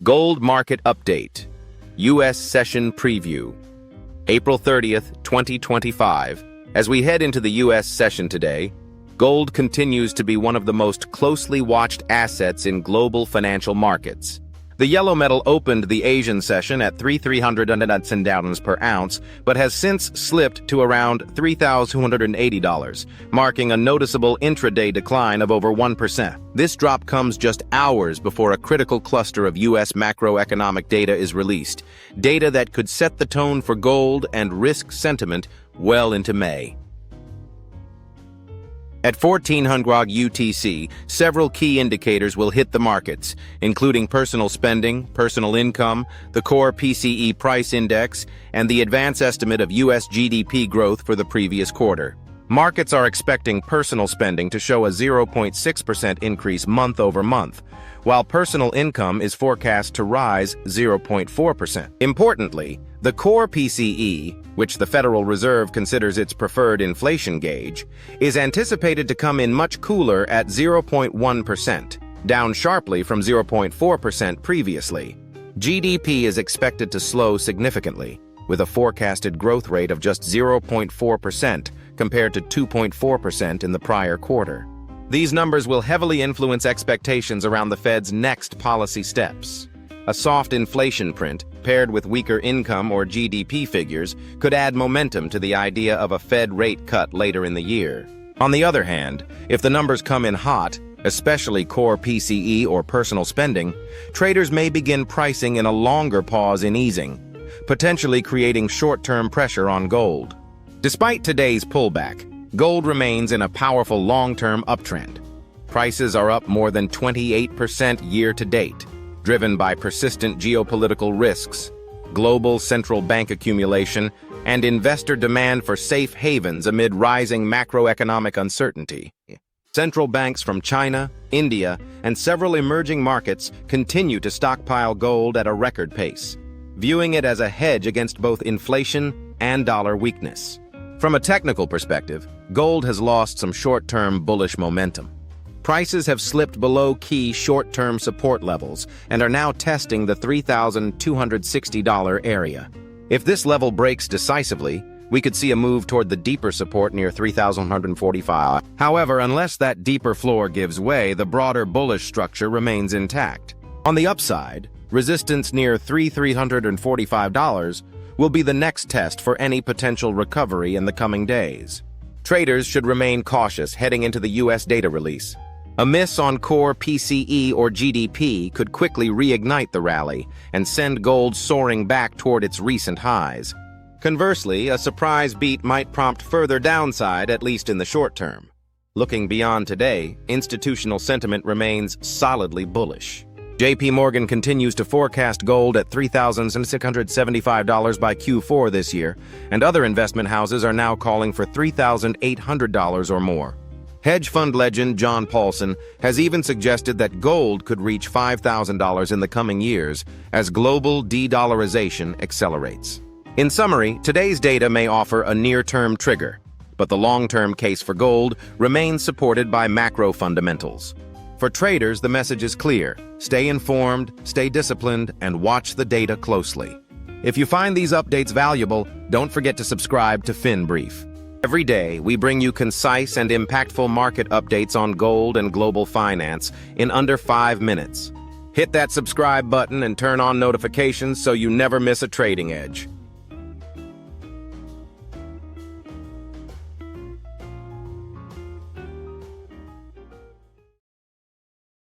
Gold Market Update, U.S. Session Preview, April 30th, 2025. As we head into the U.S. session today, gold continues to be one of the most closely watched assets in global financial markets. The yellow metal opened the Asian session at $3,300 per ounce, but has since slipped to around $3,280, marking a noticeable intraday decline of over 1%. This drop comes just hours before a critical cluster of U.S. macroeconomic data is released, data that could set the tone for gold and risk sentiment well into May. At 1400 UTC, several key indicators will hit the markets, including personal spending, personal income, the core PCE price index, and the advance estimate of U.S. GDP growth for the previous quarter. Markets are expecting personal spending to show a 0.6% increase month over month, while personal income is forecast to rise 0.4%. Importantly, the core PCE, which the Federal Reserve considers its preferred inflation gauge, is anticipated to come in much cooler at 0.1%, down sharply from 0.4% previously. GDP is expected to slow significantly, with a forecasted growth rate of just 0.4% compared to 2.4% in the prior quarter. These numbers will heavily influence expectations around the Fed's next policy steps. A soft inflation print, paired with weaker income or GDP figures, could add momentum to the idea of a Fed rate cut later in the year. On the other hand, if the numbers come in hot, especially core PCE or personal spending, traders may begin pricing in a longer pause in easing, potentially creating short-term pressure on gold. Despite today's pullback, gold remains in a powerful long-term uptrend. Prices are up more than 28% year-to-date, driven by persistent geopolitical risks, global central bank accumulation, and investor demand for safe havens amid rising macroeconomic uncertainty. Central banks from China, India, and several emerging markets continue to stockpile gold at a record pace, viewing it as a hedge against both inflation and dollar weakness. From a technical perspective, gold has lost some short-term bullish momentum. Prices have slipped below key short-term support levels and are now testing the $3,260 area. If this level breaks decisively, we could see a move toward the deeper support near $3,145. However, unless that deeper floor gives way, the broader bullish structure remains intact. On the upside, resistance near $3,345 will be the next test for any potential recovery in the coming days. Traders should remain cautious heading into the U.S. data release. A miss on core PCE or GDP could quickly reignite the rally and send gold soaring back toward its recent highs. Conversely, a surprise beat might prompt further downside, at least in the short term. Looking beyond today, institutional sentiment remains solidly bullish. JPMorgan continues to forecast gold at $3,675 by Q4 this year, and other investment houses are now calling for $3,800 or more. Hedge fund legend John Paulson has even suggested that gold could reach $5,000 in the coming years as global de-dollarization accelerates. In summary, today's data may offer a near-term trigger, but the long-term case for gold remains supported by macro fundamentals. For traders, the message is clear: stay informed, stay disciplined, and watch the data closely. If you find these updates valuable, don't forget to subscribe to FinBrief. Every day, we bring you concise and impactful market updates on gold and global finance in under 5 minutes. Hit that subscribe button and turn on notifications so you never miss a trading edge.